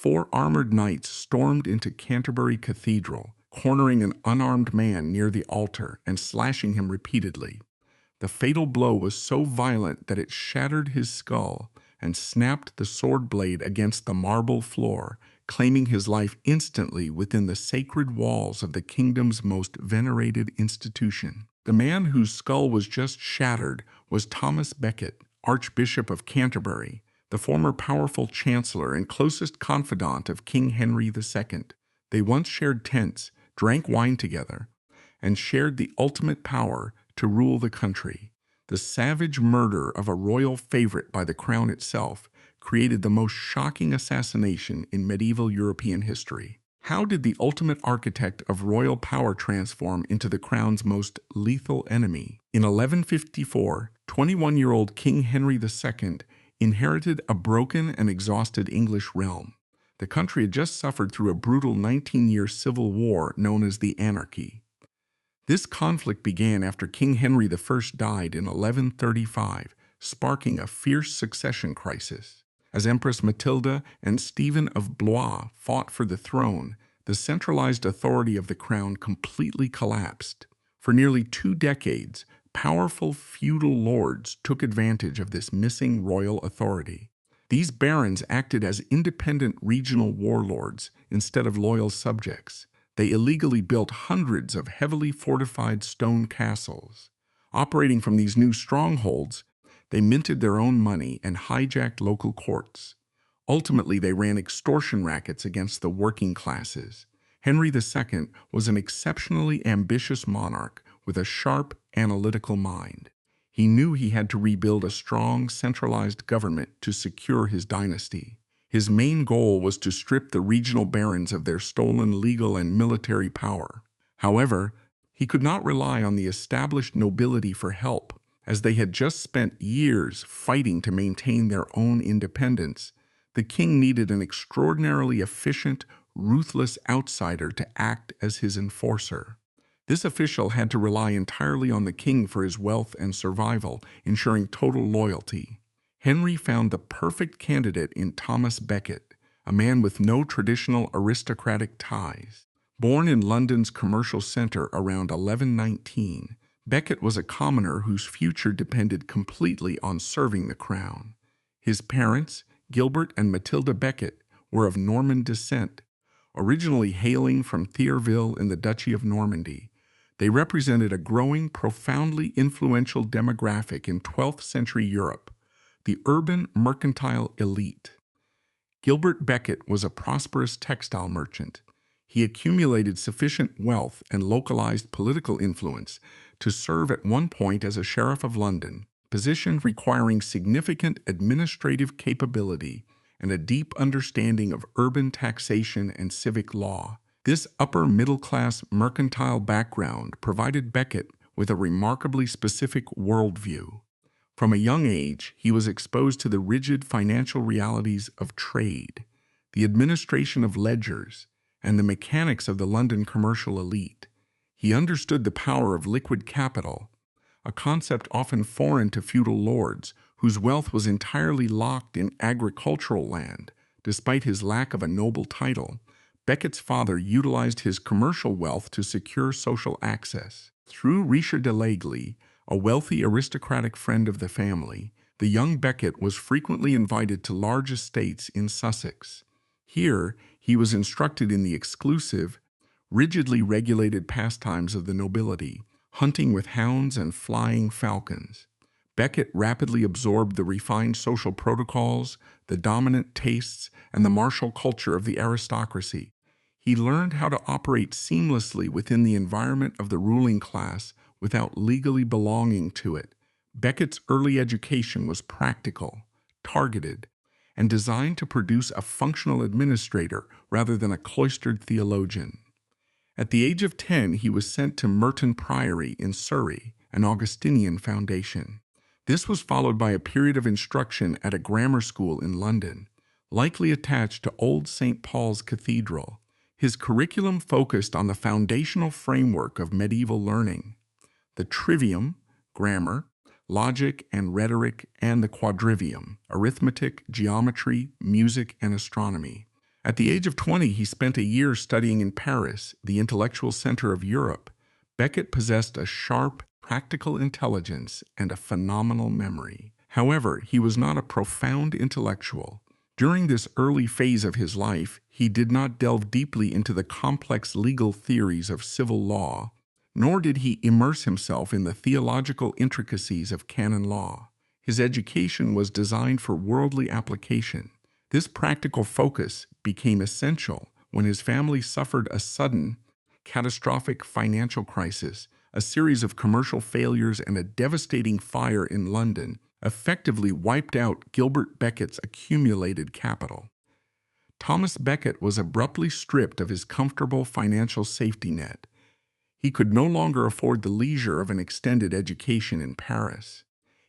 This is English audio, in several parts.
4 armored knights stormed into Canterbury Cathedral, cornering an unarmed man near the altar and slashing him repeatedly. The fatal blow was so violent that it shattered his skull and snapped the sword blade against the marble floor, claiming his life instantly within the sacred walls of the kingdom's most venerated institution. The man whose skull was just shattered was Thomas Becket, Archbishop of Canterbury, the former powerful Chancellor and closest confidant of King Henry II. They once shared tents, drank wine together, and shared the ultimate power to rule the country. The savage murder of a royal favorite by the crown itself created the most shocking assassination in medieval European history. How did the ultimate architect of royal power transform into the crown's most lethal enemy? In 1154, 21-year-old King Henry II inherited a broken and exhausted English realm. The country had just suffered through a brutal 19-year civil war known as the Anarchy. This conflict began after King Henry I died in 1135, sparking a fierce succession crisis. As Empress Matilda and Stephen of Blois fought for the throne, the centralized authority of the crown completely collapsed. For nearly 2 decades, powerful feudal lords took advantage of this missing royal authority. These barons acted as independent regional warlords instead of loyal subjects. They illegally built hundreds of heavily fortified stone castles. Operating from these new strongholds, they minted their own money and hijacked local courts. Ultimately, they ran extortion rackets against the working classes. Henry II was an exceptionally ambitious monarch with a sharp, analytical mind. He knew he had to rebuild a strong, centralized government to secure his dynasty. His main goal was to strip the regional barons of their stolen legal and military power. However, he could not rely on the established nobility for help, as they had just spent years fighting to maintain their own independence. The king needed an extraordinarily efficient, ruthless outsider to act as his enforcer. This official had to rely entirely on the king for his wealth and survival, ensuring total loyalty. Henry found the perfect candidate in Thomas Becket, a man with no traditional aristocratic ties. Born in London's commercial centre around 1119, Becket was a commoner whose future depended completely on serving the crown. His parents, Gilbert and Matilda Becket, were of Norman descent. Originally hailing from Thierville in the Duchy of Normandy, they represented a growing, profoundly influential demographic in 12th century Europe, the urban mercantile elite. Gilbert Becket was a prosperous textile merchant. He accumulated sufficient wealth and localized political influence to serve at one point as a sheriff of London, a position requiring significant administrative capability and a deep understanding of urban taxation and civic law. This upper-middle-class mercantile background provided Becket with a remarkably specific worldview. From a young age, he was exposed to the rigid financial realities of trade, the administration of ledgers, and the mechanics of the London commercial elite. He understood the power of liquid capital, a concept often foreign to feudal lords, whose wealth was entirely locked in agricultural land. Despite his lack of a noble title, Becket's father utilized his commercial wealth to secure social access. Through Richard de L'Aigle, a wealthy aristocratic friend of the family, the young Becket was frequently invited to large estates in Sussex. Here, he was instructed in the exclusive, rigidly regulated pastimes of the nobility, hunting with hounds and flying falcons. Becket rapidly absorbed the refined social protocols, the dominant tastes, and the martial culture of the aristocracy. He learned how to operate seamlessly within the environment of the ruling class without legally belonging to it. Becket's early education was practical, targeted, and designed to produce a functional administrator rather than a cloistered theologian. At the age of 10, he was sent to Merton Priory in Surrey, an Augustinian foundation. This was followed by a period of instruction at a grammar school in London, likely attached to Old St. Paul's Cathedral. His curriculum focused on the foundational framework of medieval learning: the trivium, grammar, logic and rhetoric, and the quadrivium, arithmetic, geometry, music, and astronomy. At the age of 20, he spent a year studying in Paris, the intellectual center of Europe. Becket possessed a sharp, practical intelligence and a phenomenal memory. However, he was not a profound intellectual. During this early phase of his life, he did not delve deeply into the complex legal theories of civil law, nor did he immerse himself in the theological intricacies of canon law. His education was designed for worldly application. This practical focus became essential when his family suffered a sudden, catastrophic financial crisis. A series of commercial failures and a devastating fire in London effectively wiped out Gilbert Becket's accumulated capital. Thomas Becket was abruptly stripped of his comfortable financial safety net. He could no longer afford the leisure of an extended education in Paris.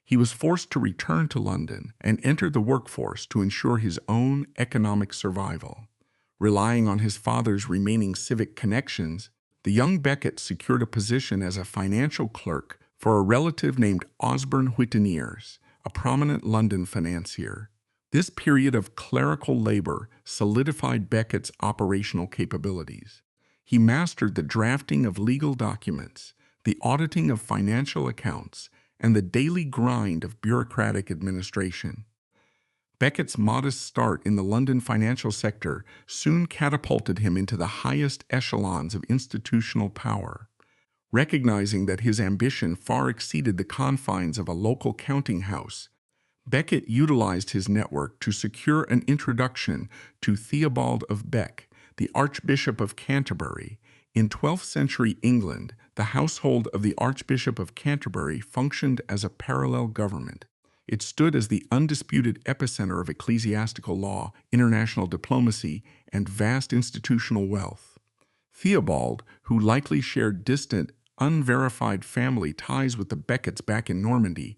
He was forced to return to London and enter the workforce to ensure his own economic survival. Relying on his father's remaining civic connections, the young Becket secured a position as a financial clerk for a relative named Osborne Whittineers, a prominent London financier. This period of clerical labor solidified Becket's operational capabilities. He mastered the drafting of legal documents, the auditing of financial accounts, and the daily grind of bureaucratic administration. Becket's modest start in the London financial sector soon catapulted him into the highest echelons of institutional power. Recognizing that his ambition far exceeded the confines of a local counting house, Becket utilized his network to secure an introduction to Theobald of Bec, the Archbishop of Canterbury. In 12th century England, the household of the Archbishop of Canterbury functioned as a parallel government. It stood as the undisputed epicenter of ecclesiastical law, international diplomacy, and vast institutional wealth. Theobald, who likely shared distant, unverified family ties with the Beckets back in Normandy,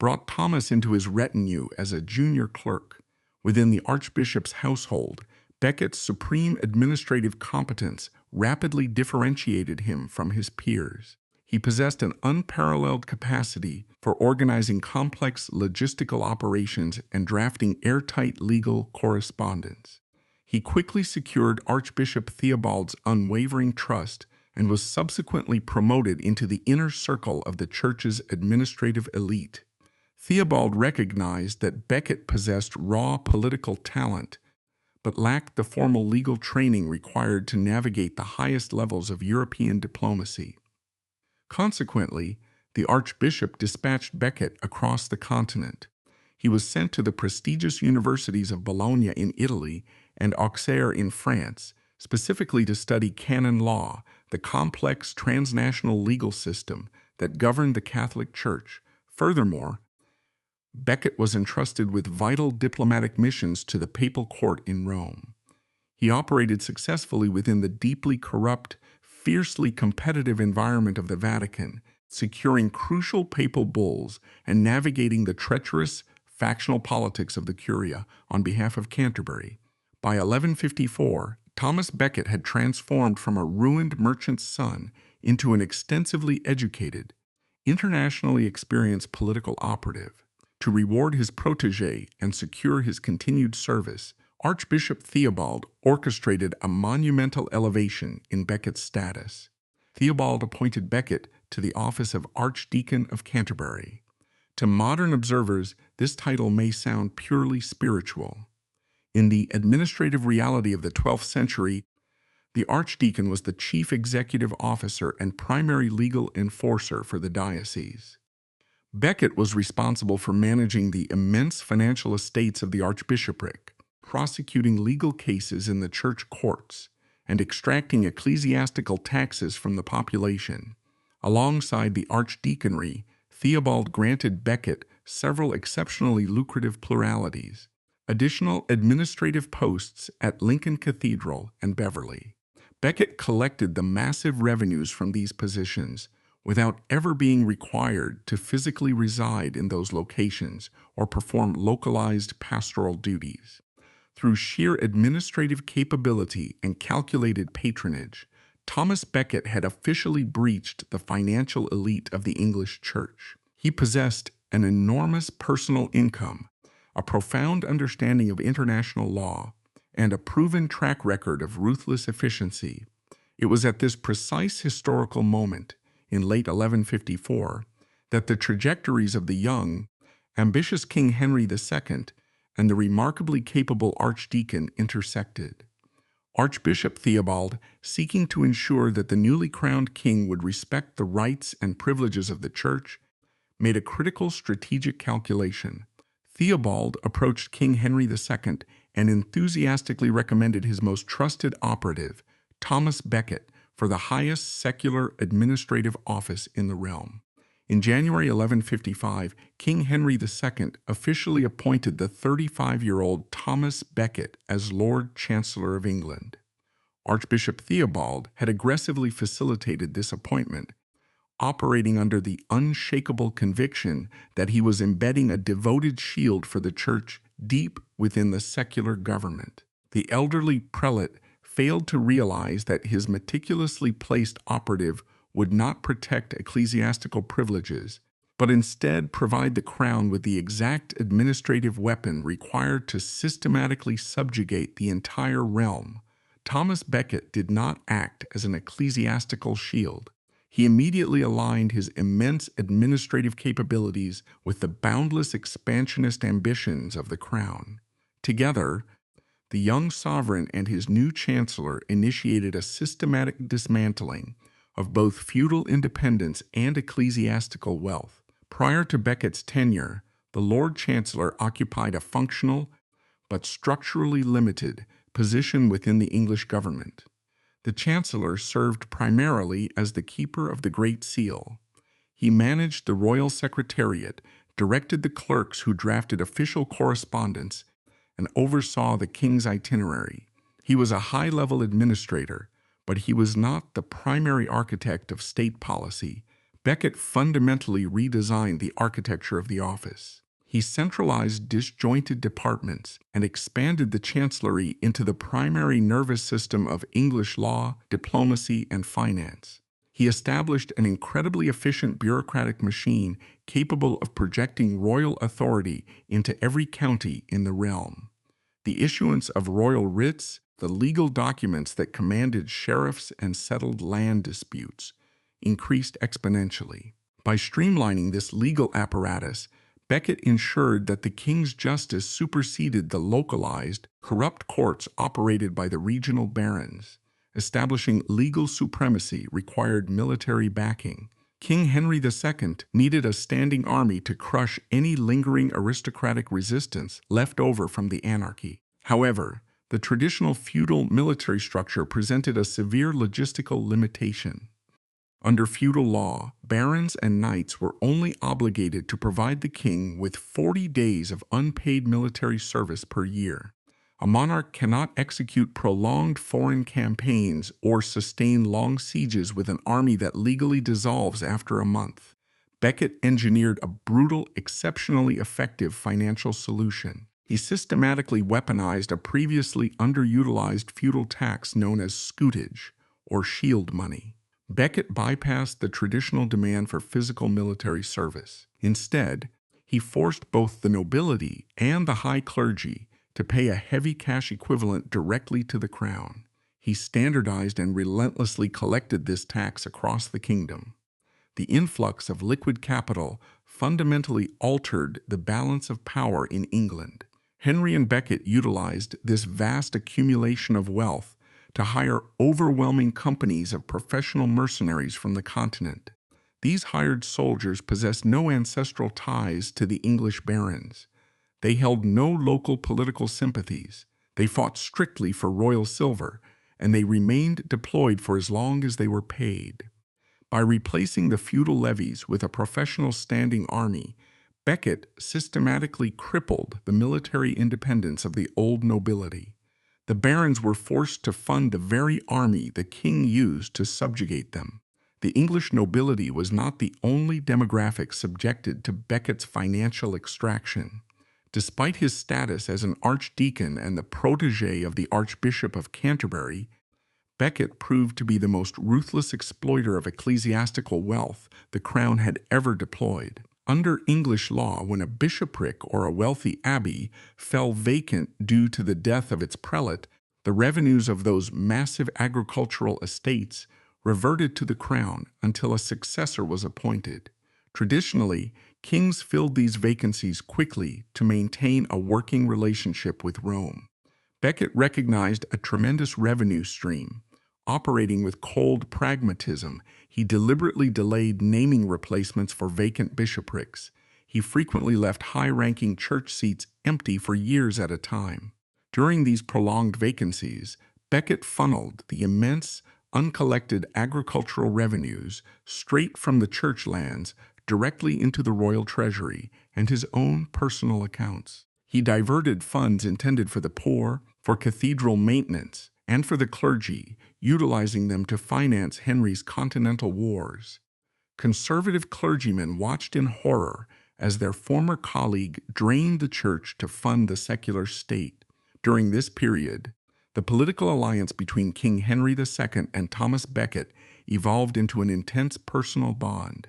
brought Thomas into his retinue as a junior clerk. Within the Archbishop's household, Becket's supreme administrative competence rapidly differentiated him from his peers. He possessed an unparalleled capacity for organizing complex logistical operations and drafting airtight legal correspondence. He quickly secured Archbishop Theobald's unwavering trust and was subsequently promoted into the inner circle of the church's administrative elite. Theobald recognized that Becket possessed raw political talent, but lacked the formal legal training required to navigate the highest levels of European diplomacy. Consequently, the Archbishop dispatched Becket across the continent. He was sent to the prestigious universities of Bologna in Italy and Auxerre in France, specifically to study canon law, the complex transnational legal system that governed the Catholic Church. Furthermore, Becket was entrusted with vital diplomatic missions to the papal court in Rome. He operated successfully within the deeply corrupt, fiercely competitive environment of the Vatican, securing crucial papal bulls and navigating the treacherous factional politics of the Curia on behalf of Canterbury. By 1154, Thomas Becket had transformed from a ruined merchant's son into an extensively educated, internationally experienced political operative. To reward his protégé and secure his continued service, Archbishop Theobald orchestrated a monumental elevation in Becket's status. Theobald appointed Becket to the office of Archdeacon of Canterbury. To modern observers, this title may sound purely spiritual. In the administrative reality of the 12th century, the archdeacon was the chief executive officer and primary legal enforcer for the diocese. Becket was responsible for managing the immense financial estates of the archbishopric, prosecuting legal cases in the church courts, and extracting ecclesiastical taxes from the population. Alongside the archdeaconry, Theobald granted Becket several exceptionally lucrative pluralities, additional administrative posts at Lincoln Cathedral and Beverley. Becket collected the massive revenues from these positions without ever being required to physically reside in those locations or perform localized pastoral duties. Through sheer administrative capability and calculated patronage, Thomas Becket had officially breached the financial elite of the English Church. He possessed an enormous personal income, a profound understanding of international law, and a proven track record of ruthless efficiency. It was at this precise historical moment, in late 1154, that the trajectories of the young, ambitious King Henry II and the remarkably capable Archdeacon intersected. Archbishop Theobald, seeking to ensure that the newly crowned king would respect the rights and privileges of the Church, made a critical strategic calculation. Theobald approached King Henry II and enthusiastically recommended his most trusted operative, Thomas Becket, for the highest secular administrative office in the realm. In January 1155, King Henry II officially appointed the 35-year-old Thomas Becket as Lord Chancellor of England. Archbishop Theobald had aggressively facilitated this appointment, operating under the unshakable conviction that he was embedding a devoted shield for the Church deep within the secular government. The elderly prelate failed to realize that his meticulously placed operative would not protect ecclesiastical privileges, but instead provide the crown with the exact administrative weapon required to systematically subjugate the entire realm. Thomas Becket did not act as an ecclesiastical shield. He immediately aligned his immense administrative capabilities with the boundless expansionist ambitions of the crown. Together, the young sovereign and his new chancellor initiated a systematic dismantling of both feudal independence and ecclesiastical wealth. Prior to Becket's tenure, the Lord Chancellor occupied a functional but structurally limited position within the English government. The Chancellor served primarily as the keeper of the Great Seal. He managed the royal secretariat, directed the clerks who drafted official correspondence, and oversaw the king's itinerary. He was a high-level administrator, but he was not the primary architect of state policy. Becket fundamentally redesigned the architecture of the office. He centralized disjointed departments and expanded the chancellery into the primary nervous system of English law, diplomacy, and finance. He established an incredibly efficient bureaucratic machine capable of projecting royal authority into every county in the realm. The issuance of royal writs, the legal documents that commanded sheriffs and settled land disputes, increased exponentially. By streamlining this legal apparatus, Becket ensured that the king's justice superseded the localized, corrupt courts operated by the regional barons. Establishing legal supremacy required military backing. King Henry II needed a standing army to crush any lingering aristocratic resistance left over from the anarchy. However, the traditional feudal military structure presented a severe logistical limitation. Under feudal law, barons and knights were only obligated to provide the king with 40 days of unpaid military service per year. A monarch cannot execute prolonged foreign campaigns or sustain long sieges with an army that legally dissolves after a month. Becket engineered a brutal, exceptionally effective financial solution. He systematically weaponized a previously underutilized feudal tax known as scutage, or shield money. Becket bypassed the traditional demand for physical military service. Instead, he forced both the nobility and the high clergy to pay a heavy cash equivalent directly to the crown. He standardized and relentlessly collected this tax across the kingdom. The influx of liquid capital fundamentally altered the balance of power in England. Henry and Becket utilized this vast accumulation of wealth to hire overwhelming companies of professional mercenaries from the continent. These hired soldiers possessed no ancestral ties to the English barons. They held no local political sympathies. They fought strictly for royal silver, and they remained deployed for as long as they were paid. By replacing the feudal levies with a professional standing army, Becket systematically crippled the military independence of the old nobility. The barons were forced to fund the very army the king used to subjugate them. The English nobility was not the only demographic subjected to Becket's financial extraction. Despite his status as an archdeacon and the protege of the Archbishop of Canterbury, Becket proved to be the most ruthless exploiter of ecclesiastical wealth the crown had ever deployed. Under English law, when a bishopric or a wealthy abbey fell vacant due to the death of its prelate, the revenues of those massive agricultural estates reverted to the crown until a successor was appointed. Traditionally, kings filled these vacancies quickly to maintain a working relationship with Rome. Becket recognized a tremendous revenue stream. Operating with cold pragmatism, he deliberately delayed naming replacements for vacant bishoprics. He frequently left high-ranking church seats empty for years at a time. During these prolonged vacancies, Becket funneled the immense, uncollected agricultural revenues straight from the church lands directly into the royal treasury and his own personal accounts. He diverted funds intended for the poor, for cathedral maintenance, and for the clergy, utilizing them to finance Henry's continental wars. Conservative clergymen watched in horror as their former colleague drained the church to fund the secular state. During this period, the political alliance between King Henry II and Thomas Becket evolved into an intense personal bond.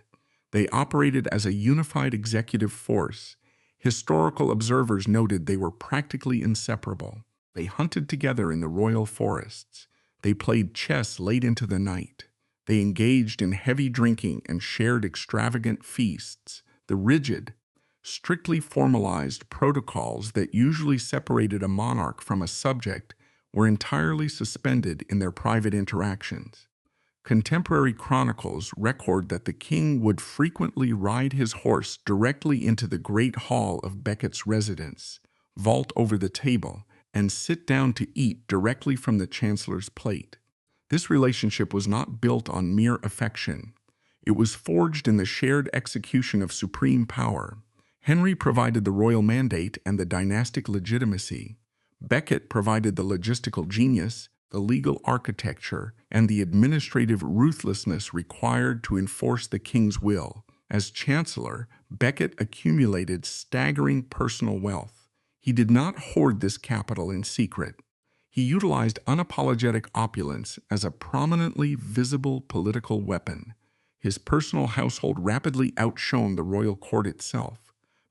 They operated as a unified executive force. Historical observers noted they were practically inseparable. They hunted together in the royal forests. They played chess late into the night. They engaged in heavy drinking and shared extravagant feasts. The rigid, strictly formalized protocols that usually separated a monarch from a subject were entirely suspended in their private interactions. Contemporary chronicles record that the king would frequently ride his horse directly into the great hall of Becket's residence, vault over the table, and sit down to eat directly from the Chancellor's plate. This relationship was not built on mere affection. It was forged in the shared execution of supreme power. Henry provided the royal mandate and the dynastic legitimacy. Becket provided the logistical genius, the legal architecture, and the administrative ruthlessness required to enforce the king's will. As Chancellor, Becket accumulated staggering personal wealth. He did not hoard this capital in secret. He utilized unapologetic opulence as a prominently visible political weapon. His personal household rapidly outshone the royal court itself.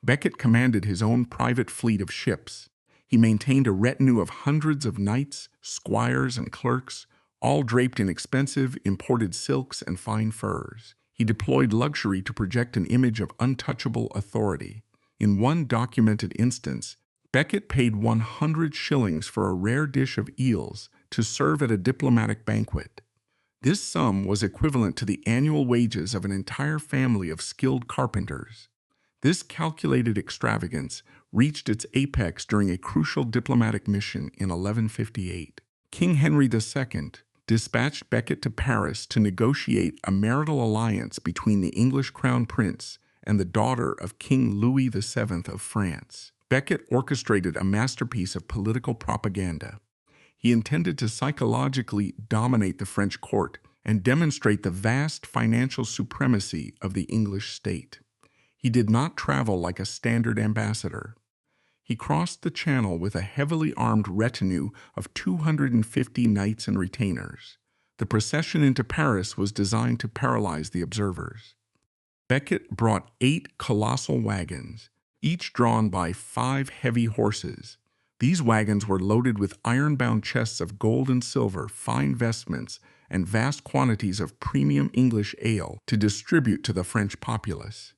Becket commanded his own private fleet of ships. He maintained a retinue of hundreds of knights, squires, and clerks, all draped in expensive, imported silks and fine furs. He deployed luxury to project an image of untouchable authority. In one documented instance, Becket paid 100 shillings for a rare dish of eels to serve at a diplomatic banquet. This sum was equivalent to the annual wages of an entire family of skilled carpenters. This calculated extravagance reached its apex during a crucial diplomatic mission in 1158. King Henry II dispatched Becket to Paris to negotiate a marital alliance between the English crown prince and the daughter of King Louis VII of France. Becket orchestrated a masterpiece of political propaganda. He intended to psychologically dominate the French court and demonstrate the vast financial supremacy of the English state. He did not travel like a standard ambassador. He crossed the Channel with a heavily armed retinue of 250 knights and retainers. The procession into Paris was designed to paralyze the observers. Becket brought 8 colossal wagons, each drawn by 5 heavy horses. These wagons were loaded with iron-bound chests of gold and silver, fine vestments, and vast quantities of premium English ale to distribute to the French populace.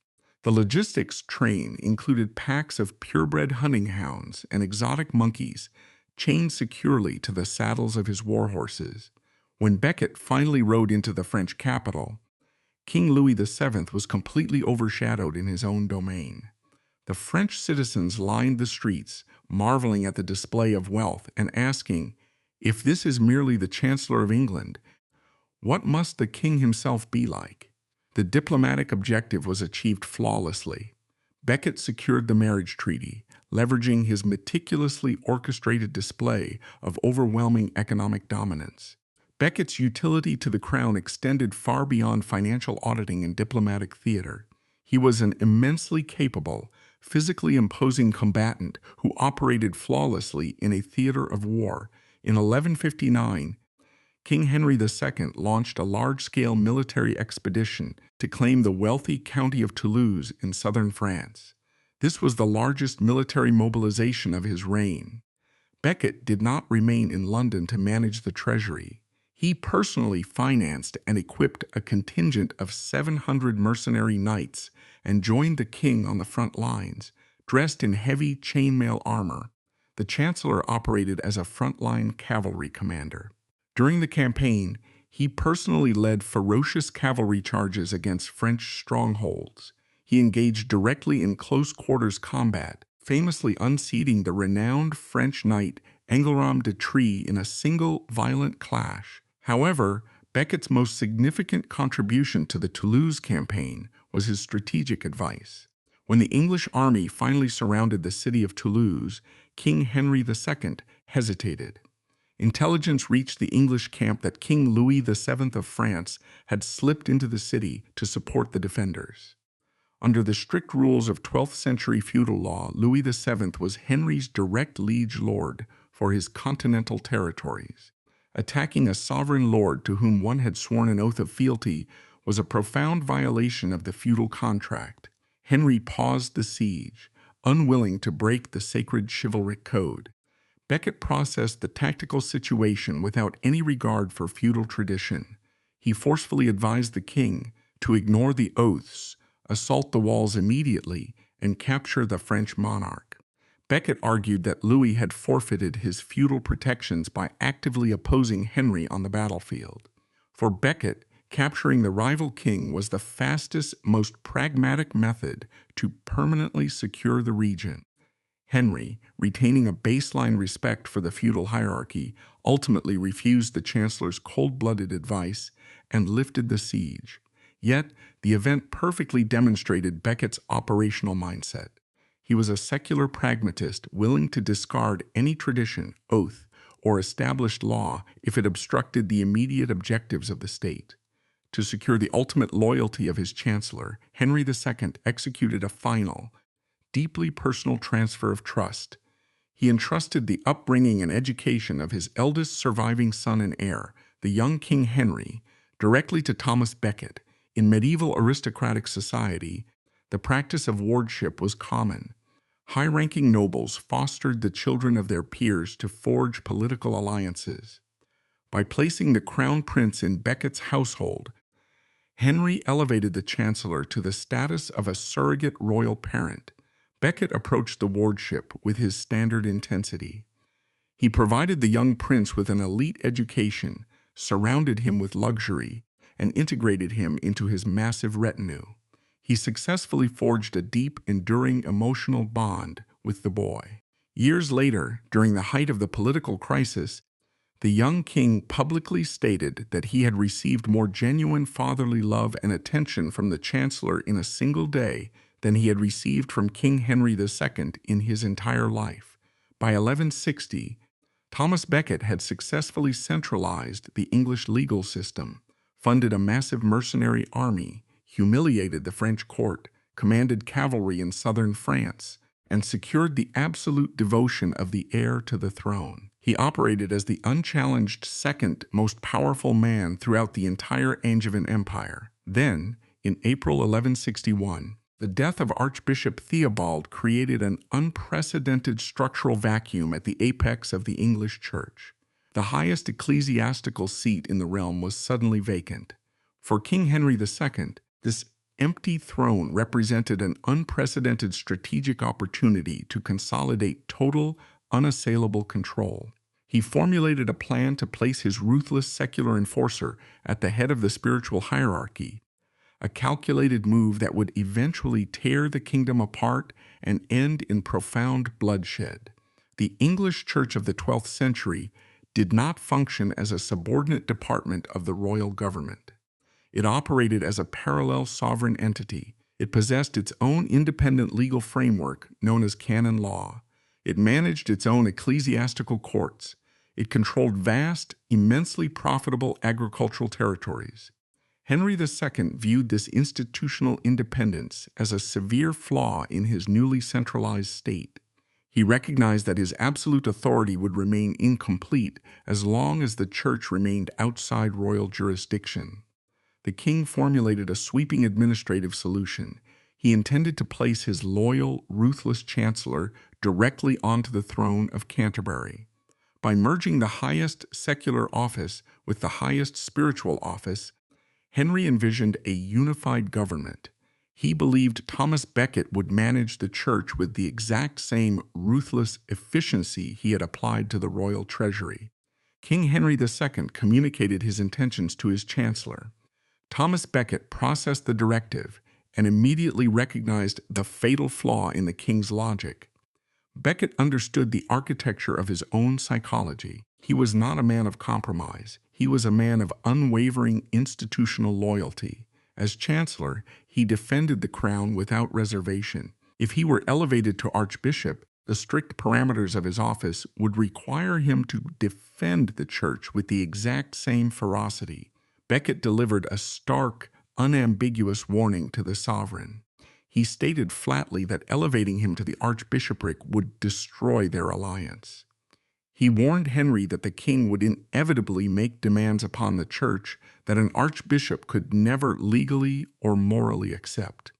The logistics train included packs of purebred hunting hounds and exotic monkeys chained securely to the saddles of his war horses. When Becket finally rode into the French capital, King Louis VII was completely overshadowed in his own domain. The French citizens lined the streets, marveling at the display of wealth and asking, if this is merely the Chancellor of England, what must the king himself be like? The diplomatic objective was achieved flawlessly. Becket secured the marriage treaty, leveraging his meticulously orchestrated display of overwhelming economic dominance. Becket's utility to the crown extended far beyond financial auditing and diplomatic theater. He was an immensely capable, physically imposing combatant who operated flawlessly in a theater of war. In 1159, King Henry II launched a large-scale military expedition to claim the wealthy county of Toulouse in southern France. This was the largest military mobilization of his reign. Becket did not remain in London to manage the treasury. He personally financed and equipped a contingent of 700 mercenary knights and joined the king on the front lines, dressed in heavy chainmail armor. The Chancellor operated as a frontline cavalry commander. During the campaign, he personally led ferocious cavalry charges against French strongholds. He engaged directly in close-quarters combat, famously unseating the renowned French knight Enguerrand de Trie in a single violent clash. However, Becket's most significant contribution to the Toulouse campaign was his strategic advice. When the English army finally surrounded the city of Toulouse, King Henry II hesitated. Intelligence reached the English camp that King Louis VII of France had slipped into the city to support the defenders. Under the strict rules of 12th century feudal law, Louis VII was Henry's direct liege lord for his continental territories. Attacking a sovereign lord to whom one had sworn an oath of fealty was a profound violation of the feudal contract. Henry paused the siege, unwilling to break the sacred chivalric code. Becket processed the tactical situation without any regard for feudal tradition. He forcefully advised the king to ignore the oaths, assault the walls immediately, and capture the French monarch. Becket argued that Louis had forfeited his feudal protections by actively opposing Henry on the battlefield. For Becket, capturing the rival king was the fastest, most pragmatic method to permanently secure the region. Henry, retaining a baseline respect for the feudal hierarchy, ultimately refused the Chancellor's cold-blooded advice and lifted the siege. Yet, the event perfectly demonstrated Becket's operational mindset. He was a secular pragmatist willing to discard any tradition, oath, or established law if it obstructed the immediate objectives of the state. To secure the ultimate loyalty of his Chancellor, Henry II executed a final, deeply personal transfer of trust. He entrusted the upbringing and education of his eldest surviving son and heir, the young King Henry, directly to Thomas Becket. In medieval aristocratic society, the practice of wardship was common. High-ranking nobles fostered the children of their peers to forge political alliances. By placing the crown prince in Becket's household, Henry elevated the Chancellor to the status of a surrogate royal parent. Becket approached the wardship with his standard intensity. He provided the young prince with an elite education, surrounded him with luxury, and integrated him into his massive retinue. He successfully forged a deep, enduring emotional bond with the boy. Years later, during the height of the political crisis, the young king publicly stated that he had received more genuine fatherly love and attention from the Chancellor in a single day than he had received from King Henry II in his entire life. By 1160, Thomas Becket had successfully centralized the English legal system, funded a massive mercenary army, humiliated the French court, commanded cavalry in southern France, and secured the absolute devotion of the heir to the throne. He operated as the unchallenged second most powerful man throughout the entire Angevin Empire. Then, in April 1161, the death of Archbishop Theobald created an unprecedented structural vacuum at the apex of the English Church. The highest ecclesiastical seat in the realm was suddenly vacant. For King Henry II, this empty throne represented an unprecedented strategic opportunity to consolidate total, unassailable control. He formulated a plan to place his ruthless secular enforcer at the head of the spiritual hierarchy, a calculated move that would eventually tear the kingdom apart and end in profound bloodshed. The English Church of the 12th century did not function as a subordinate department of the royal government. It operated as a parallel sovereign entity. It possessed its own independent legal framework known as canon law. It managed its own ecclesiastical courts. It controlled vast, immensely profitable agricultural territories. Henry II viewed this institutional independence as a severe flaw in his newly centralized state. He recognized that his absolute authority would remain incomplete as long as the church remained outside royal jurisdiction. The king formulated a sweeping administrative solution. He intended to place his loyal, ruthless chancellor directly onto the throne of Canterbury. By merging the highest secular office with the highest spiritual office, Henry envisioned a unified government. He believed Thomas Becket would manage the church with the exact same ruthless efficiency he had applied to the royal treasury. King Henry II communicated his intentions to his chancellor. Thomas Becket processed the directive and immediately recognized the fatal flaw in the king's logic. Becket understood the architecture of his own psychology. He was not a man of compromise. He was a man of unwavering institutional loyalty. As chancellor, he defended the crown without reservation. If he were elevated to archbishop, the strict parameters of his office would require him to defend the church with the exact same ferocity. Becket delivered a stark, unambiguous warning to the sovereign. He stated flatly that elevating him to the archbishopric would destroy their alliance. He warned Henry that the king would inevitably make demands upon the church that an archbishop could never legally or morally accept.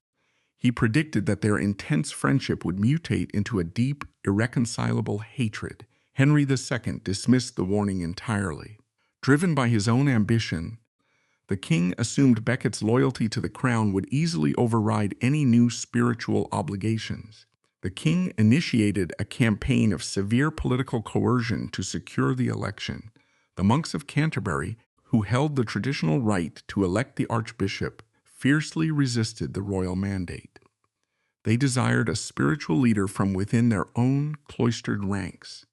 He predicted that their intense friendship would mutate into a deep, irreconcilable hatred. Henry II dismissed the warning entirely. Driven by his own ambition, the king assumed Becket's loyalty to the crown would easily override any new spiritual obligations. The king initiated a campaign of severe political coercion to secure the election. The monks of Canterbury, who held the traditional right to elect the archbishop, fiercely resisted the royal mandate. They desired a spiritual leader from within their own cloistered ranks.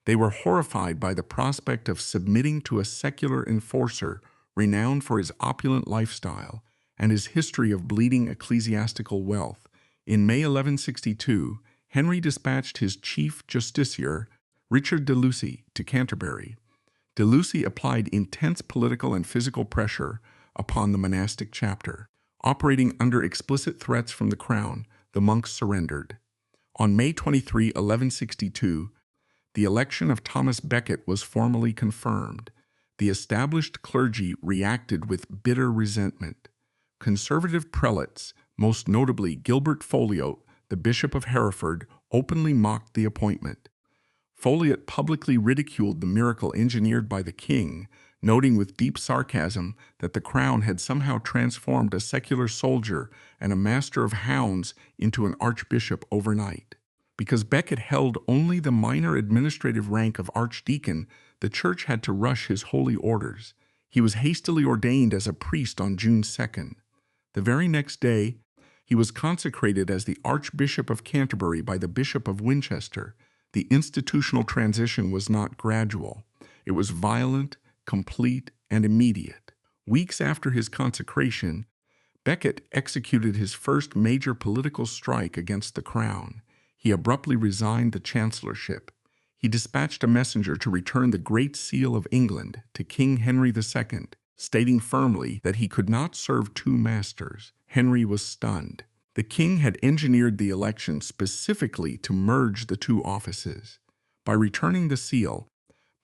They were horrified by the prospect of submitting to a secular enforcer renowned for his opulent lifestyle and his history of bleeding ecclesiastical wealth. In May 1162, Henry dispatched his chief justiciar, Richard de Lucy, to Canterbury. De Lucy applied intense political and physical pressure upon the monastic chapter. Operating under explicit threats from the crown, the monks surrendered. On May 23, 1162, the election of Thomas Becket was formally confirmed. The established clergy reacted with bitter resentment. Conservative prelates, most notably Gilbert Folliot, the Bishop of Hereford, openly mocked the appointment. Folliot publicly ridiculed the miracle engineered by the king, noting with deep sarcasm that the crown had somehow transformed a secular soldier and a master of hounds into an archbishop overnight. Because Becket held only the minor administrative rank of archdeacon, the church had to rush his holy orders. He was hastily ordained as a priest on June 2nd. The very next day, he was consecrated as the Archbishop of Canterbury by the Bishop of Winchester. The institutional transition was not gradual. It was violent, complete, and immediate. Weeks after his consecration, Becket executed his first major political strike against the crown. He abruptly resigned the chancellorship. He dispatched a messenger to return the Great Seal of England to King Henry II, stating firmly that he could not serve two masters. Henry was stunned. The king had engineered the election specifically to merge the two offices. By returning the seal,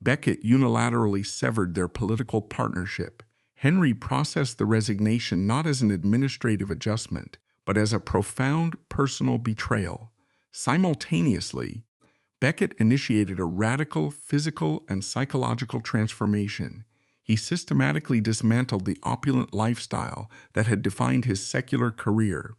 Becket unilaterally severed their political partnership. Henry processed the resignation not as an administrative adjustment, but as a profound personal betrayal. Simultaneously, Becket initiated a radical physical and psychological transformation. He systematically dismantled the opulent lifestyle that had defined his secular career.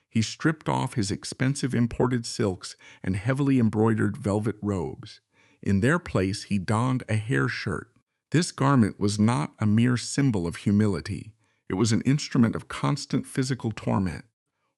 He stripped off his expensive imported silks and heavily embroidered velvet robes. In their place, he donned a hair shirt. This garment was not a mere symbol of humility. It was an instrument of constant physical torment.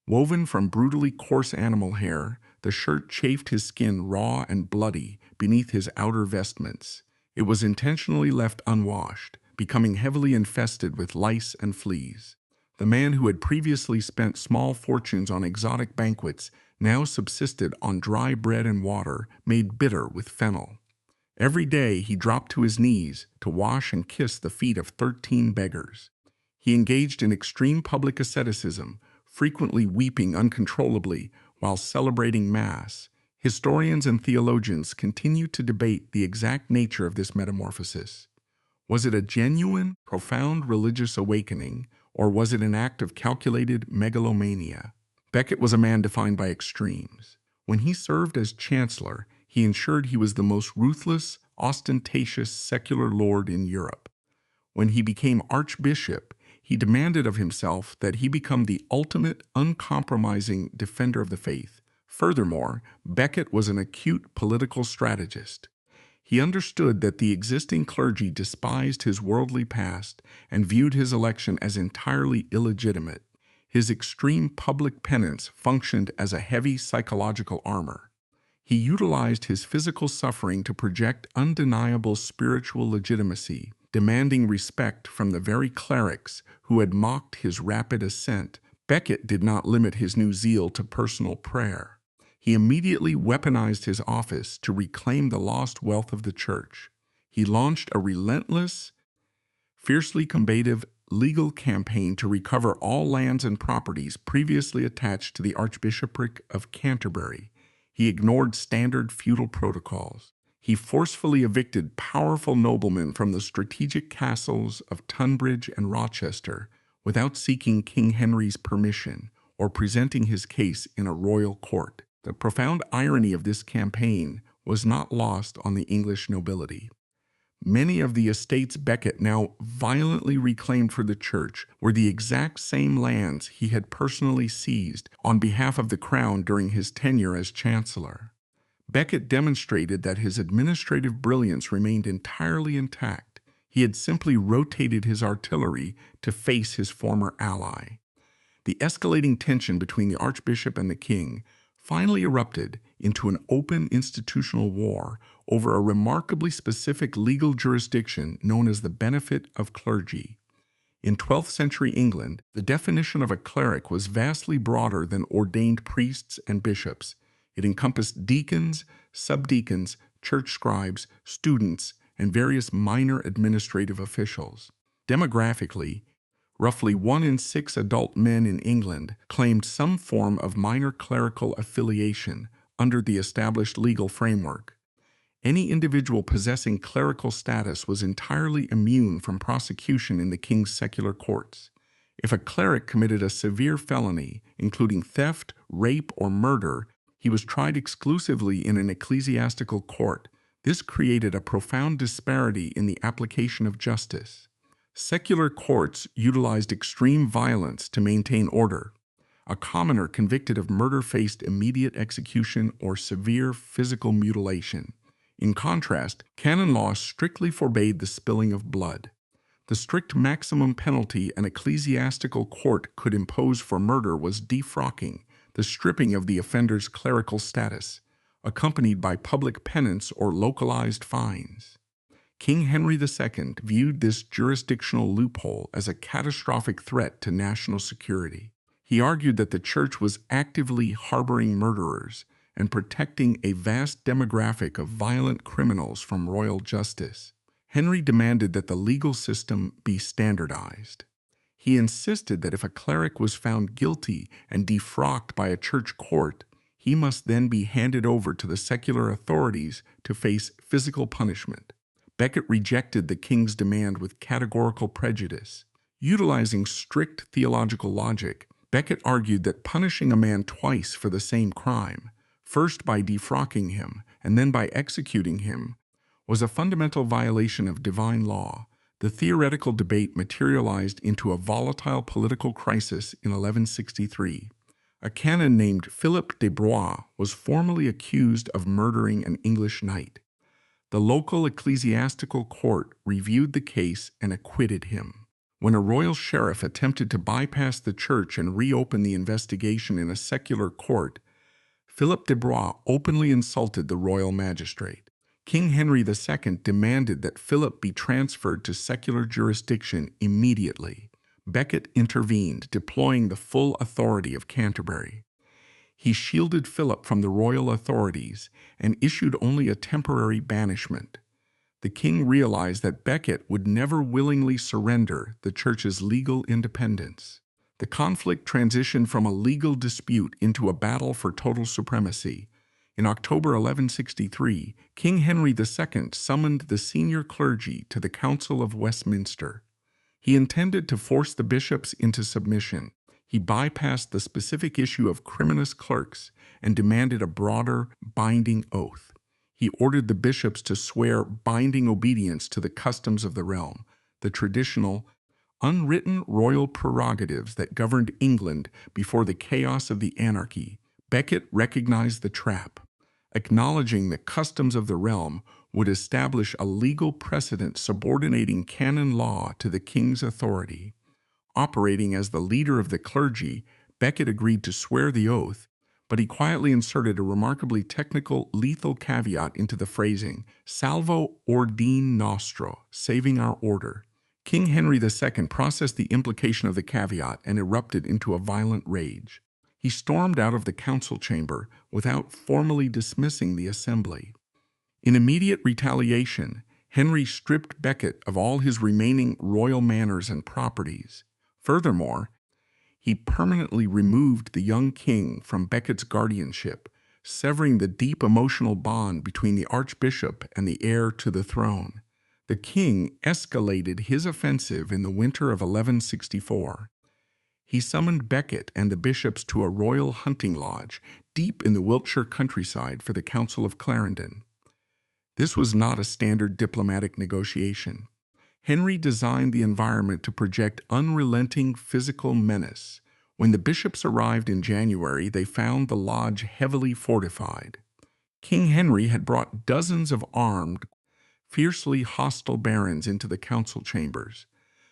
Woven from brutally coarse animal hair, the shirt chafed his skin raw and bloody beneath his outer vestments. It was intentionally left unwashed, becoming heavily infested with lice and fleas. The man who had previously spent small fortunes on exotic banquets now subsisted on dry bread and water made bitter with fennel. Every day he dropped to his knees to wash and kiss the feet of 13 beggars. He engaged in extreme public asceticism, frequently weeping uncontrollably while celebrating Mass. Historians and theologians continue to debate the exact nature of this metamorphosis. Was it a genuine, profound religious awakening, or was it an act of calculated megalomania? Becket was a man defined by extremes. When he served as Chancellor, he ensured he was the most ruthless, ostentatious secular lord in Europe. When he became Archbishop, he demanded of himself that he become the ultimate, uncompromising defender of the faith. Furthermore, Becket was an acute political strategist. He understood that the existing clergy despised his worldly past and viewed his election as entirely illegitimate. His extreme public penance functioned as a heavy psychological armor. He utilized his physical suffering to project undeniable spiritual legitimacy, demanding respect from the very clerics who had mocked his rapid ascent. Becket did not limit his new zeal to personal prayer. He immediately weaponized his office to reclaim the lost wealth of the church. He launched a relentless, fiercely combative legal campaign to recover all lands and properties previously attached to the Archbishopric of Canterbury. He ignored standard feudal protocols. He forcefully evicted powerful noblemen from the strategic castles of Tunbridge and Rochester without seeking King Henry's permission or presenting his case in a royal court. The profound irony of this campaign was not lost on the English nobility. Many of the estates Becket now violently reclaimed for the church were the exact same lands he had personally seized on behalf of the crown during his tenure as Chancellor. Becket demonstrated that his administrative brilliance remained entirely intact. He had simply rotated his artillery to face his former ally. The escalating tension between the Archbishop and the king finally erupted into an open institutional war over a remarkably specific legal jurisdiction known as the benefit of clergy. In 12th century England, the definition of a cleric was vastly broader than ordained priests and bishops. It encompassed deacons, subdeacons, church scribes, students, and various minor administrative officials. Demographically, roughly 1 in 6 adult men in England claimed some form of minor clerical affiliation under the established legal framework. Any individual possessing clerical status was entirely immune from prosecution in the king's secular courts. If a cleric committed a severe felony, including theft, rape, or murder, he was tried exclusively in an ecclesiastical court. This created a profound disparity in the application of justice. Secular courts utilized extreme violence to maintain order. A commoner convicted of murder faced immediate execution or severe physical mutilation. In contrast, canon law strictly forbade the spilling of blood. The strict maximum penalty an ecclesiastical court could impose for murder was defrocking, the stripping of the offender's clerical status, accompanied by public penance or localized fines. King Henry II viewed this jurisdictional loophole as a catastrophic threat to national security. He argued that the church was actively harboring murderers and protecting a vast demographic of violent criminals from royal justice. Henry demanded that the legal system be standardized. He insisted that if a cleric was found guilty and defrocked by a church court, he must then be handed over to the secular authorities to face physical punishment. Becket rejected the king's demand with categorical prejudice. Utilizing strict theological logic, Becket argued that punishing a man twice for the same crime, first by defrocking him and then by executing him, was a fundamental violation of divine law. The theoretical debate materialized into a volatile political crisis in 1163. A canon named Philip de Blois was formally accused of murdering an English knight. The local ecclesiastical court reviewed the case and acquitted him. When a royal sheriff attempted to bypass the church and reopen the investigation in a secular court, Philip de Blois openly insulted the royal magistrate. King Henry II demanded that Philip be transferred to secular jurisdiction immediately. Becket intervened, deploying the full authority of Canterbury. He shielded Philip from the royal authorities and issued only a temporary banishment. The king realized that Becket would never willingly surrender the church's legal independence. The conflict transitioned from a legal dispute into a battle for total supremacy. In October 1163, King Henry II summoned the senior clergy to the Council of Westminster. He intended to force the bishops into submission. He bypassed the specific issue of criminous clerks and demanded a broader, binding oath. He ordered the bishops to swear binding obedience to the customs of the realm, the traditional, unwritten royal prerogatives that governed England before the chaos of the anarchy. Becket recognized the trap. Acknowledging the customs of the realm would establish a legal precedent subordinating canon law to the king's authority. Operating as the leader of the clergy, Becket agreed to swear the oath, but he quietly inserted a remarkably technical, lethal caveat into the phrasing, salvo ordine nostro, saving our order. King Henry II processed the implication of the caveat and erupted into a violent rage. He stormed out of the council chamber without formally dismissing the assembly. In immediate retaliation, Henry stripped Becket of all his remaining royal manors and properties. Furthermore, he permanently removed the young king from Becket's guardianship, severing the deep emotional bond between the Archbishop and the heir to the throne. The king escalated his offensive in the winter of 1164. He summoned Becket and the bishops to a royal hunting lodge deep in the Wiltshire countryside for the Council of Clarendon. This was not a standard diplomatic negotiation. Henry designed the environment to project unrelenting physical menace. When the bishops arrived in January, they found the lodge heavily fortified. King Henry had brought dozens of armed, fiercely hostile barons into the council chambers.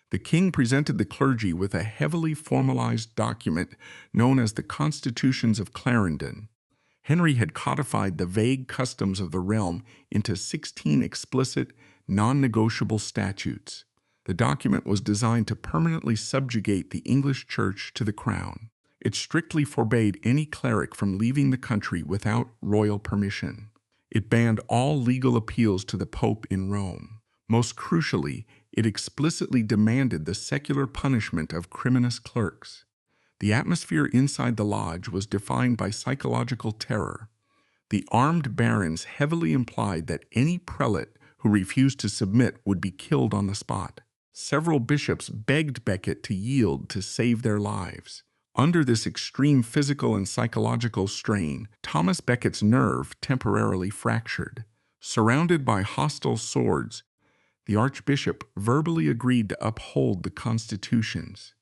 The king presented the clergy with a heavily formalized document known as the Constitutions of Clarendon. Henry had codified the vague customs of the realm into 16 explicit, non-negotiable statutes. The document was designed to permanently subjugate the English Church to the crown. It strictly forbade any cleric from leaving the country without royal permission. It banned all legal appeals to the Pope in Rome. Most crucially, it explicitly demanded the secular punishment of criminous clerks. The atmosphere inside the lodge was defined by psychological terror. The armed barons heavily implied that any prelate who refused to submit would be killed on the spot. Several bishops begged Becket to yield to save their lives. Under this extreme physical and psychological strain, Thomas Becket's nerve temporarily fractured. Surrounded by hostile swords, the Archbishop verbally agreed to uphold the constitutions.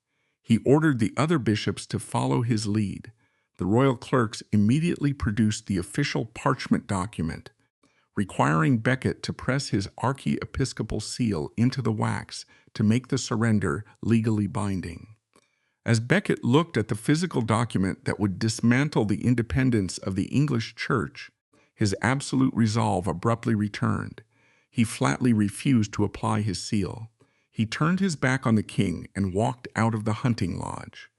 He ordered the other bishops to follow his lead. The royal clerks immediately produced the official parchment document, requiring Becket to press his archiepiscopal seal into the wax to make the surrender legally binding. As Becket looked at the physical document that would dismantle the independence of the English Church, his absolute resolve abruptly returned. He flatly refused to apply his seal. He turned his back on the king and walked out of the hunting lodge.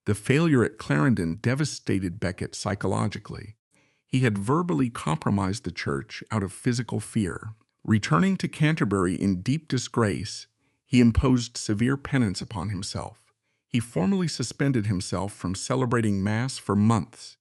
The failure at Clarendon devastated Becket psychologically. He had verbally compromised the church out of physical fear. Returning to Canterbury in deep disgrace, he imposed severe penance upon himself. He formally suspended himself from celebrating Mass for months,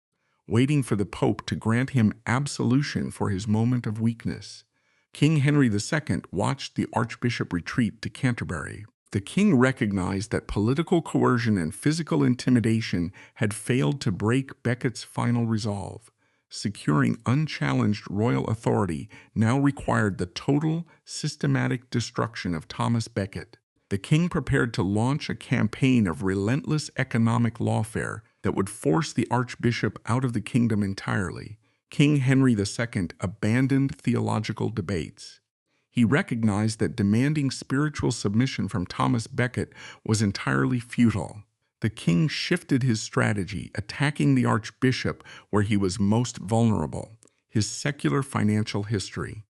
waiting for the Pope to grant him absolution for his moment of weakness. King Henry II watched the Archbishop retreat to Canterbury. The king recognized that political coercion and physical intimidation had failed to break Becket's final resolve. Securing unchallenged royal authority now required the total, systematic destruction of Thomas Becket. The king prepared to launch a campaign of relentless economic lawfare that would force the Archbishop out of the kingdom entirely. King Henry II abandoned theological debates. He recognized that demanding spiritual submission from Thomas Becket was entirely futile. The king shifted his strategy, attacking the Archbishop where he was most vulnerable, his secular financial history.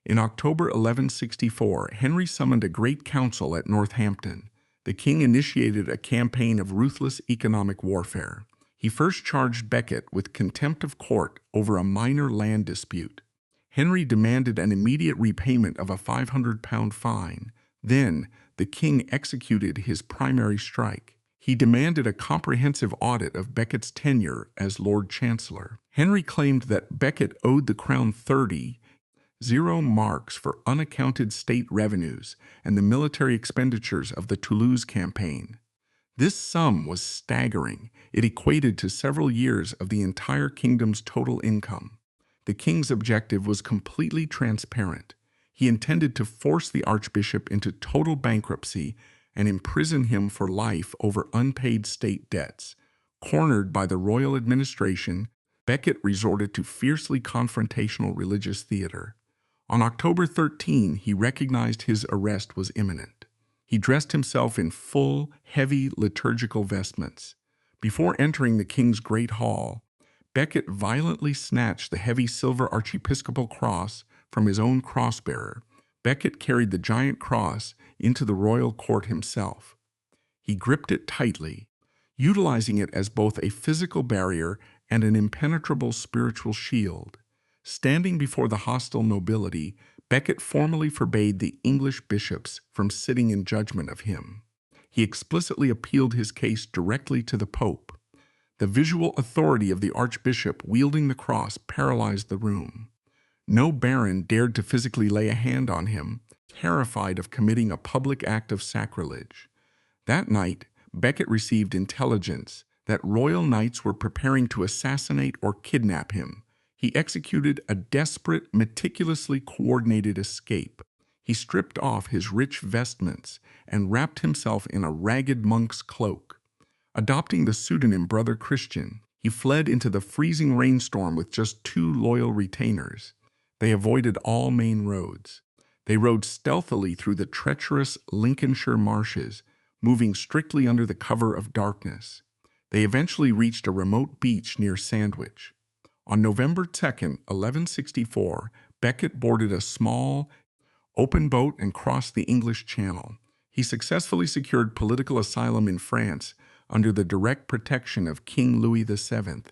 In October 1164, Henry summoned a great council at Northampton. The king initiated a campaign of ruthless economic warfare. He first charged Becket with contempt of court over a minor land dispute. Henry demanded an immediate repayment of a £500 fine. Then, the king executed his primary strike. He demanded a comprehensive audit of Becket's tenure as Lord Chancellor. Henry claimed that Becket owed the crown 30 marks for unaccounted state revenues and the military expenditures of the Toulouse campaign. This sum was staggering. It equated to several years of the entire kingdom's total income. The king's objective was completely transparent. He intended to force the archbishop into total bankruptcy and imprison him for life over unpaid state debts. Cornered by the royal administration, Becket resorted to fiercely confrontational religious theater. On October 13, he recognized his arrest was imminent. He dressed himself in full, heavy liturgical vestments. Before entering the king's great hall, Becket violently snatched the heavy silver archiepiscopal cross from his own cross-bearer. Becket carried the giant cross into the royal court himself. He gripped it tightly, utilizing it as both a physical barrier and an impenetrable spiritual shield. Standing before the hostile nobility, Becket formally forbade the English bishops from sitting in judgment of him. He explicitly appealed his case directly to the Pope. The visual authority of the archbishop wielding the cross paralyzed the room. No baron dared to physically lay a hand on him, terrified of committing a public act of sacrilege. That night, Becket received intelligence that royal knights were preparing to assassinate or kidnap him. He executed a desperate, meticulously coordinated escape. He stripped off his rich vestments and wrapped himself in a ragged monk's cloak. Adopting the pseudonym Brother Christian, he fled into the freezing rainstorm with just 2 loyal retainers. They avoided all main roads. They rode stealthily through the treacherous Lincolnshire marshes, moving strictly under the cover of darkness. They eventually reached a remote beach near Sandwich. On November 2, 1164, Becket boarded a small, open boat and crossed the English Channel. He successfully secured political asylum in France under the direct protection of King Louis VII.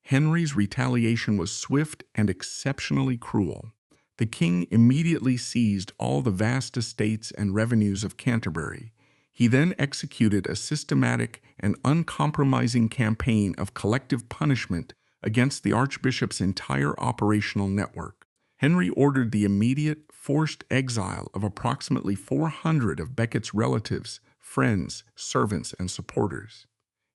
Henry's retaliation was swift and exceptionally cruel. The king immediately seized all the vast estates and revenues of Canterbury. He then executed a systematic and uncompromising campaign of collective punishment against the archbishop's entire operational network. Henry ordered the immediate, forced exile of approximately 400 of Becket's relatives, friends, servants, and supporters.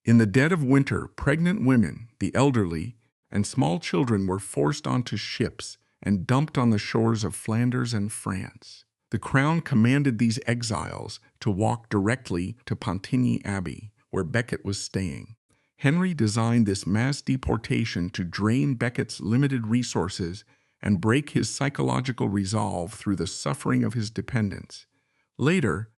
In the dead of winter, pregnant women, the elderly, and small children were forced onto ships and dumped on the shores of Flanders and France. The crown commanded these exiles to walk directly to Pontigny Abbey, where Becket was staying. Henry designed this mass deportation to drain Becket's limited resources and break his psychological resolve through the suffering of his dependents. Later,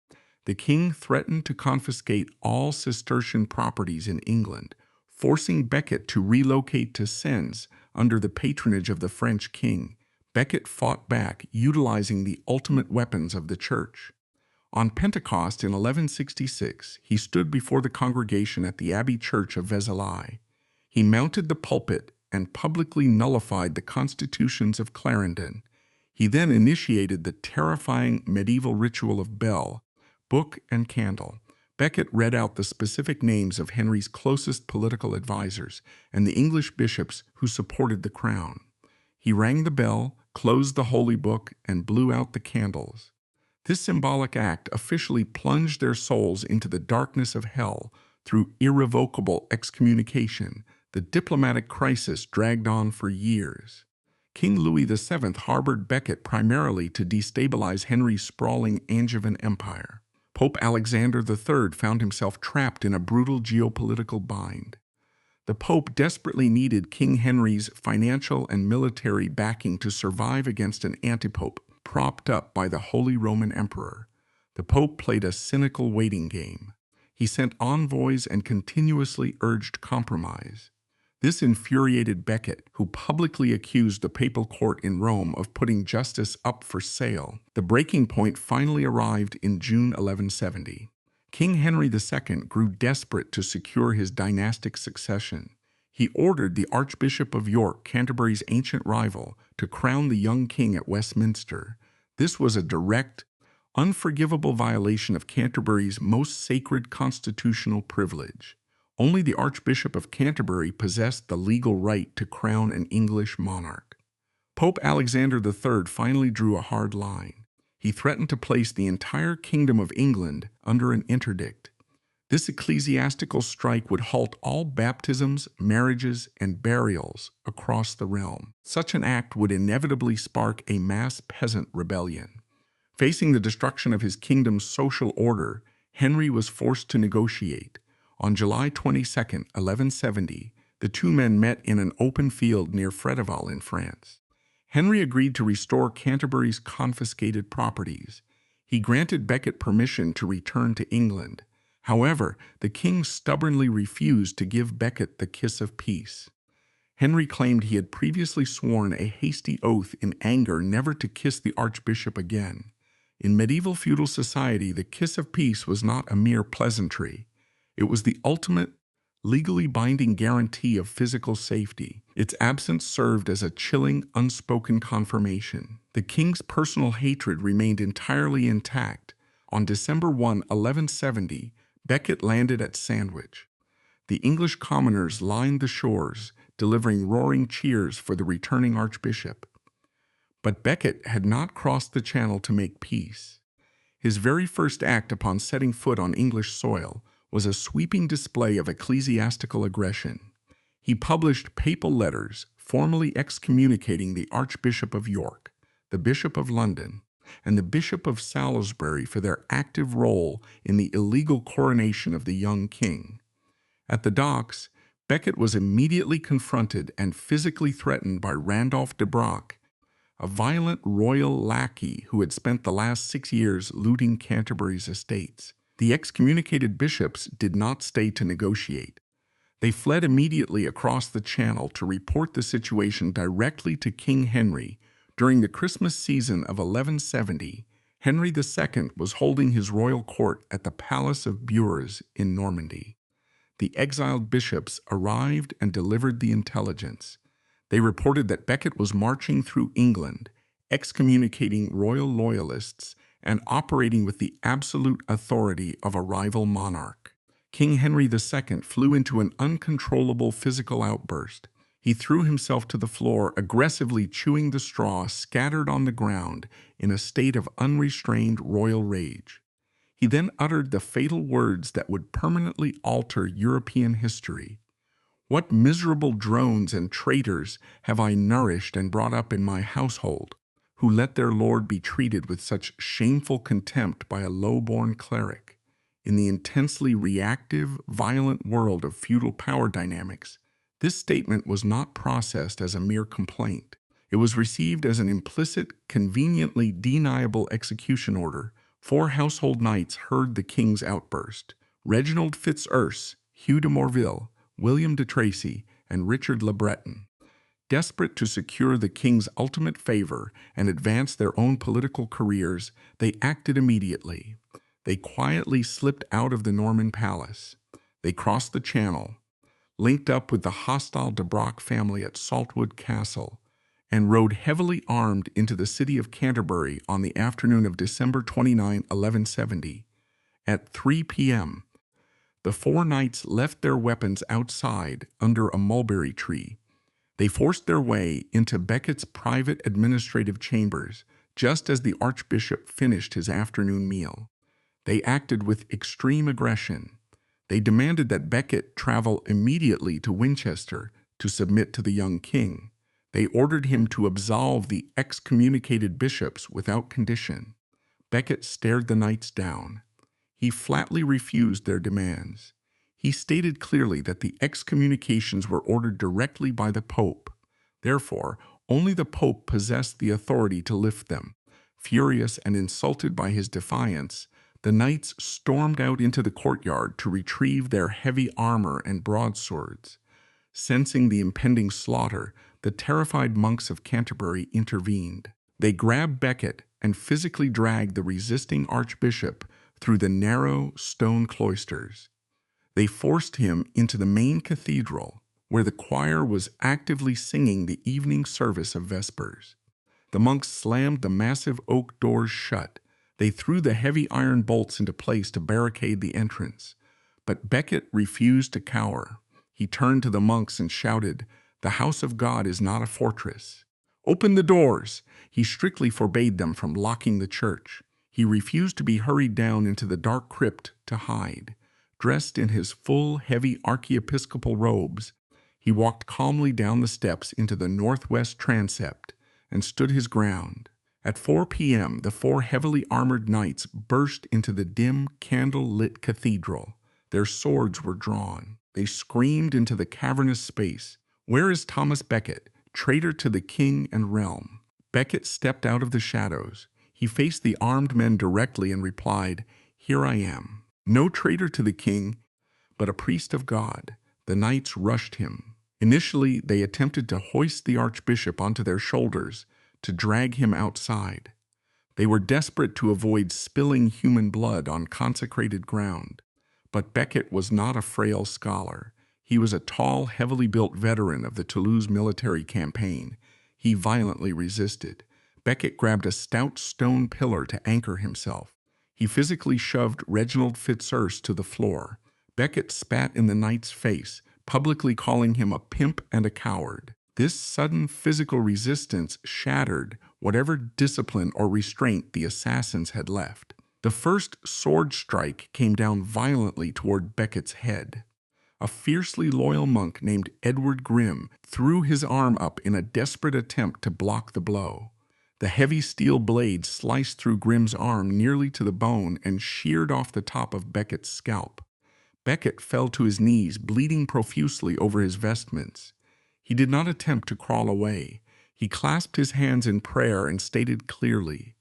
the king threatened to confiscate all Cistercian properties in England, forcing Becket to relocate to Sens under the patronage of the French king. Becket fought back, utilizing the ultimate weapons of the church. On Pentecost in 1166, he stood before the congregation at the Abbey Church of Versailles. He mounted the pulpit and publicly nullified the constitutions of Clarendon. He then initiated the terrifying medieval ritual of bell, book, and candle. Becket read out the specific names of Henry's closest political advisors and the English bishops who supported the crown. He rang the bell, closed the holy book, and blew out the candles. This symbolic act officially plunged their souls into the darkness of hell through irrevocable excommunication. The diplomatic crisis dragged on for years. King Louis VII harbored Becket primarily to destabilize Henry's sprawling Angevin empire. Pope Alexander III found himself trapped in a brutal geopolitical bind. The Pope desperately needed King Henry's financial and military backing to survive against an antipope propped up by the Holy Roman Emperor. The Pope played a cynical waiting game. He sent envoys and continuously urged compromise. This infuriated Becket, who publicly accused the papal court in Rome of putting justice up for sale. The breaking point finally arrived in June 1170. King Henry II grew desperate to secure his dynastic succession. He ordered the Archbishop of York, Canterbury's ancient rival, to crown the young king at Westminster. This was a direct, unforgivable violation of Canterbury's most sacred constitutional privilege. Only the Archbishop of Canterbury possessed the legal right to crown an English monarch. Pope Alexander III finally drew a hard line. He threatened to place the entire Kingdom of England under an interdict. This ecclesiastical strike would halt all baptisms, marriages, and burials across the realm. Such an act would inevitably spark a mass peasant rebellion. Facing the destruction of his kingdom's social order, Henry was forced to negotiate. On July 22, 1170, the two men met in an open field near Fréteval in France. Henry agreed to restore Canterbury's confiscated properties. He granted Becket permission to return to England. However, the king stubbornly refused to give Becket the kiss of peace. Henry claimed he had previously sworn a hasty oath in anger never to kiss the archbishop again. In medieval feudal society, the kiss of peace was not a mere pleasantry. It was the ultimate, legally binding guarantee of physical safety. Its absence served as a chilling, unspoken confirmation. The king's personal hatred remained entirely intact. On December 1, 1170, Becket landed at Sandwich. The English commoners lined the shores, delivering roaring cheers for the returning archbishop. But Becket had not crossed the channel to make peace. His very first act upon setting foot on English soil was a sweeping display of ecclesiastical aggression. He published papal letters formally excommunicating the Archbishop of York, the Bishop of London, and the Bishop of Salisbury for their active role in the illegal coronation of the young king. At the docks, Becket was immediately confronted and physically threatened by Randolph de Broc, a violent royal lackey who had spent the last 6 years looting Canterbury's estates. The excommunicated bishops did not stay to negotiate. They fled immediately across the Channel to report the situation directly to King Henry. During the Christmas season of 1170, Henry II was holding his royal court at the Palace of Bourges in Normandy. The exiled bishops arrived and delivered the intelligence. They reported that Becket was marching through England, excommunicating royal loyalists, and operating with the absolute authority of a rival monarch. King Henry II flew into an uncontrollable physical outburst. He threw himself to the floor, aggressively chewing the straw scattered on the ground in a state of unrestrained royal rage. He then uttered the fatal words that would permanently alter European history. "What miserable drones and traitors have I nourished and brought up in my household, who let their lord be treated with such shameful contempt by a low-born cleric?" In the intensely reactive, violent world of feudal power dynamics, this statement was not processed as a mere complaint. It was received as an implicit, conveniently deniable execution order. 4 household knights heard the king's outburst: Reginald Fitzurse, Hugh de Morville, William de Tracy, and Richard le Breton. Desperate to secure the king's ultimate favor and advance their own political careers, they acted immediately. They quietly slipped out of the Norman palace. They crossed the Channel, linked up with the hostile de Broc family at Saltwood Castle, and rode heavily armed into the city of Canterbury on the afternoon of December 29, 1170. At 3 p.m., the 4 knights left their weapons outside under a mulberry tree. They forced their way into Becket's private administrative chambers just as the archbishop finished his afternoon meal. They acted with extreme aggression. They demanded that Becket travel immediately to Winchester to submit to the young king. They ordered him to absolve the excommunicated bishops without condition. Becket stared the knights down. He flatly refused their demands. He stated clearly that the excommunications were ordered directly by the Pope. Therefore, only the Pope possessed the authority to lift them. Furious and insulted by his defiance, the knights stormed out into the courtyard to retrieve their heavy armor and broadswords. Sensing the impending slaughter, the terrified monks of Canterbury intervened. They grabbed Becket and physically dragged the resisting archbishop through the narrow stone cloisters. They forced him into the main cathedral, where the choir was actively singing the evening service of Vespers. The monks slammed the massive oak doors shut. They threw the heavy iron bolts into place to barricade the entrance. But Becket refused to cower. He turned to the monks and shouted, "The house of God is not a fortress. Open the doors!" He strictly forbade them from locking the church. He refused to be hurried down into the dark crypt to hide. Dressed in his full, heavy archiepiscopal robes, he walked calmly down the steps into the northwest transept and stood his ground. At 4 p.m., the 4 heavily armored knights burst into the dim, candle-lit cathedral. Their swords were drawn. They screamed into the cavernous space, "Where is Thomas Becket, traitor to the king and realm?" Becket stepped out of the shadows. He faced the armed men directly and replied, "Here I am. No traitor to the king, but a priest of God." The knights rushed him. Initially, they attempted to hoist the Archbishop onto their shoulders to drag him outside. They were desperate to avoid spilling human blood on consecrated ground. But Becket was not a frail scholar. He was a tall, heavily built veteran of the Toulouse military campaign. He violently resisted. Becket grabbed a stout stone pillar to anchor himself. He physically shoved Reginald Fitzurse to the floor. Becket spat in the knight's face, publicly calling him a pimp and a coward. This sudden physical resistance shattered whatever discipline or restraint the assassins had left. The first sword strike came down violently toward Becket's head. A fiercely loyal monk named Edward Grimm threw his arm up in a desperate attempt to block the blow. The heavy steel blade sliced through Grimm's arm nearly to the bone and sheared off the top of Becket's scalp. Becket fell to his knees, bleeding profusely over his vestments. He did not attempt to crawl away. He clasped his hands in prayer and stated clearly,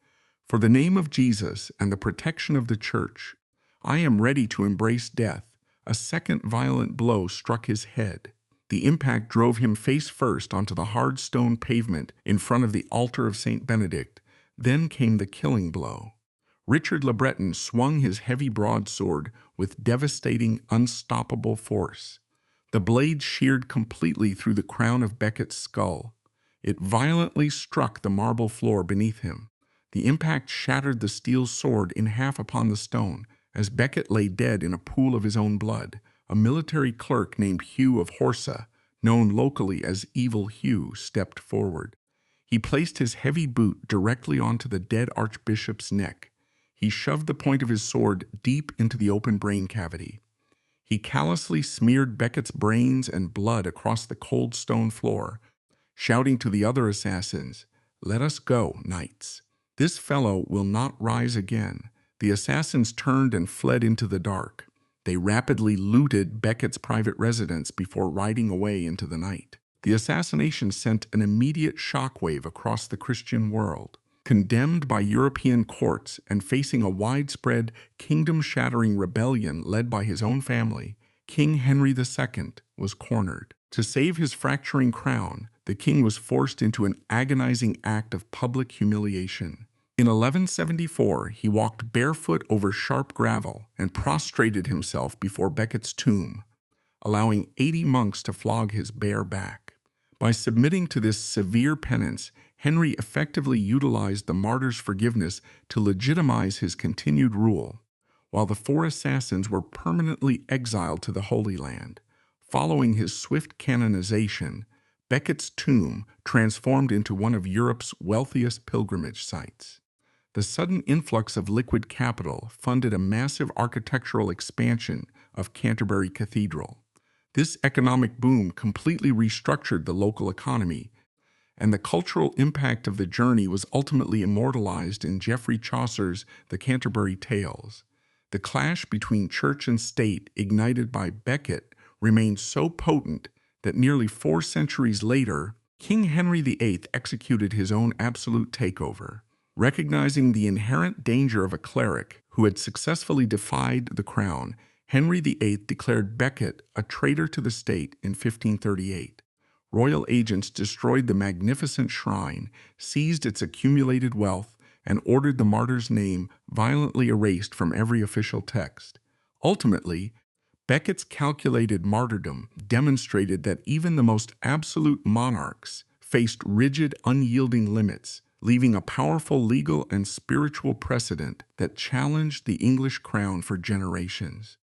"For the name of Jesus and the protection of the Church, I am ready to embrace death." A second violent blow struck his head. The impact drove him face first onto the hard stone pavement in front of the altar of St. Benedict. Then came the killing blow. Richard Le Breton swung his heavy broadsword with devastating, unstoppable force. The blade sheared completely through the crown of Becket's skull. It violently struck the marble floor beneath him. The impact shattered the steel sword in half upon the stone. As Becket lay dead in a pool of his own blood, a military clerk named Hugh of Horsa, known locally as Evil Hugh, stepped forward. He placed his heavy boot directly onto the dead archbishop's neck. He shoved the point of his sword deep into the open brain cavity. He callously smeared Becket's brains and blood across the cold stone floor, shouting to the other assassins, "Let us go, knights. This fellow will not rise again." The assassins turned and fled into the dark. They rapidly looted Becket's private residence before riding away into the night. The assassination sent an immediate shockwave across the Christian world. Condemned by European courts and facing a widespread, kingdom-shattering rebellion led by his own family, King Henry II was cornered. To save his fracturing crown, the king was forced into an agonizing act of public humiliation. In 1174, he walked barefoot over sharp gravel and prostrated himself before Becket's tomb, allowing 80 monks to flog his bare back. By submitting to this severe penance, Henry effectively utilized the martyr's forgiveness to legitimize his continued rule, while the 4 assassins were permanently exiled to the Holy Land. Following his swift canonization, Becket's tomb transformed into one of Europe's wealthiest pilgrimage sites. The sudden influx of liquid capital funded a massive architectural expansion of Canterbury Cathedral. This economic boom completely restructured the local economy, and the cultural impact of the journey was ultimately immortalized in Geoffrey Chaucer's The Canterbury Tales. The clash between church and state, ignited by Becket, remained so potent that nearly 4 centuries later, King Henry VIII executed his own absolute takeover. Recognizing the inherent danger of a cleric who had successfully defied the crown, Henry VIII declared Becket a traitor to the state in 1538. Royal agents destroyed the magnificent shrine, seized its accumulated wealth, and ordered the martyr's name violently erased from every official text. Ultimately, Becket's calculated martyrdom demonstrated that even the most absolute monarchs faced rigid, unyielding limits. leaving a powerful legal and spiritual precedent that challenged the English crown for generations.